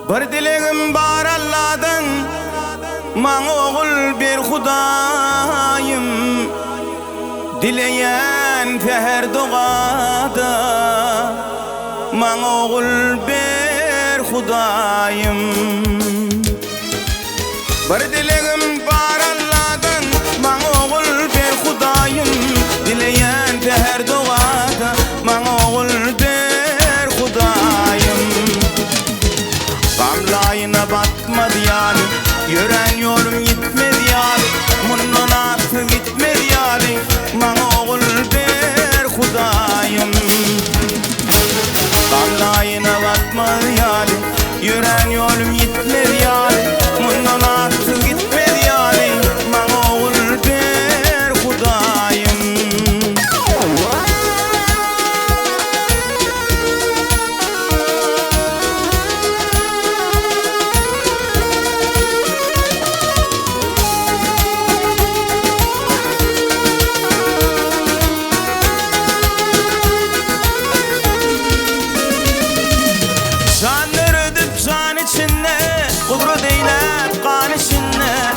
Bir dilegim bar Allah'dan, maň oğul bir Hudaýym. Dileyen feher dogada, maň oğul bir Hudaýym. Bir dilegim bar Allah'dan, maň oğul bir Hudaýym. Dileyen feher dogada, maň oğul bir Hudaýym. Gamlaýyna batmady ýaly, ýören ýolum gitmedi ýaly, mundan arty gitmedi ýaly, maňa oğul ber Hudaýym. Gamlaýyna batmady ýaly, ýören ýolum gitmedi ýaly, mundan arty gitmedi ýaly, maňa oğul ber Hudaýym.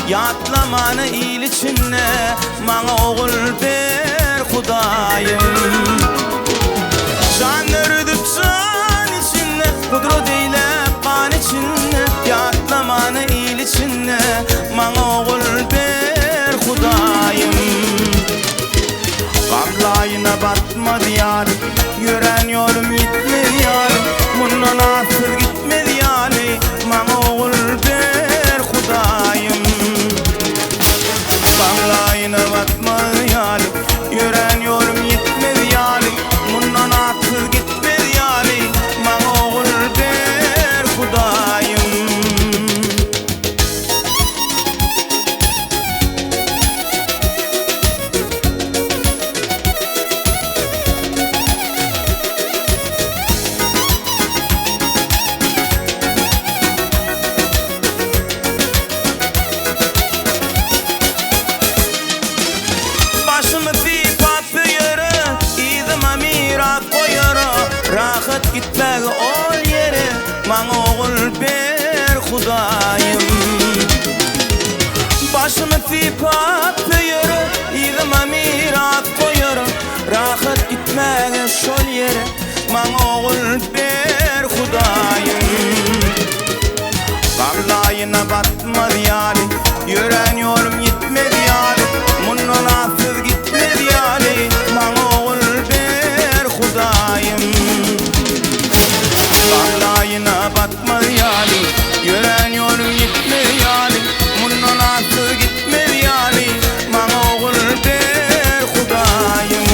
Yatlamanı iyil içinne, maňa oğul ber Hudaýym. Can ördüp can içinne, kudret eýlep kan içinne, yatlamanı iyil içinne, maňa oğul ber Hudaýym. Gamlaýyna batmady ýaly, ýören ýolum gitmedi ýaly, mundan arty gitmedi ýaly, maňa oğul ber Hudaýym. Gamlaýyna batmady ýaly, ýören ýolum gitmedi ýaly, mundan arty gitmedi ýaly, maňa oğul ber Hudaýym. Rahat gitmegi ol yere, maňa oğul ber Hudaýym. Başymy tipat ýere, ýygyma mirat goýar. Rahat gitmegi şol yere, maňa oğul ber Hudaýym. Gamlaýyna batmady ýaly, ýören ýolum gitmedi ýaly, mundan arty gitmedi ýaly, maňa oğul ber Hudaýym. Gamlaýyna batmady ýaly, ýören ýolum gitmedi ýaly, mundan arty gitmedi ýaly, maňa oğul ber Hudaýym.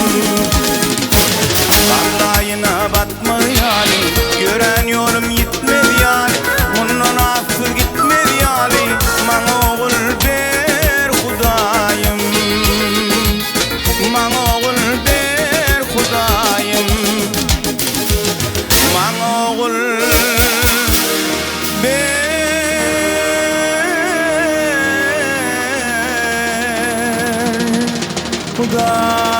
Gamlaýyna batmady ýaly, ýören ýolum gitmedi ýaly, mundan arty gitmedi ýaly, maňa oğul ber Hudaýym. Maňa oğul ber Hudaýym. Maňa oğul ber Hudaýym.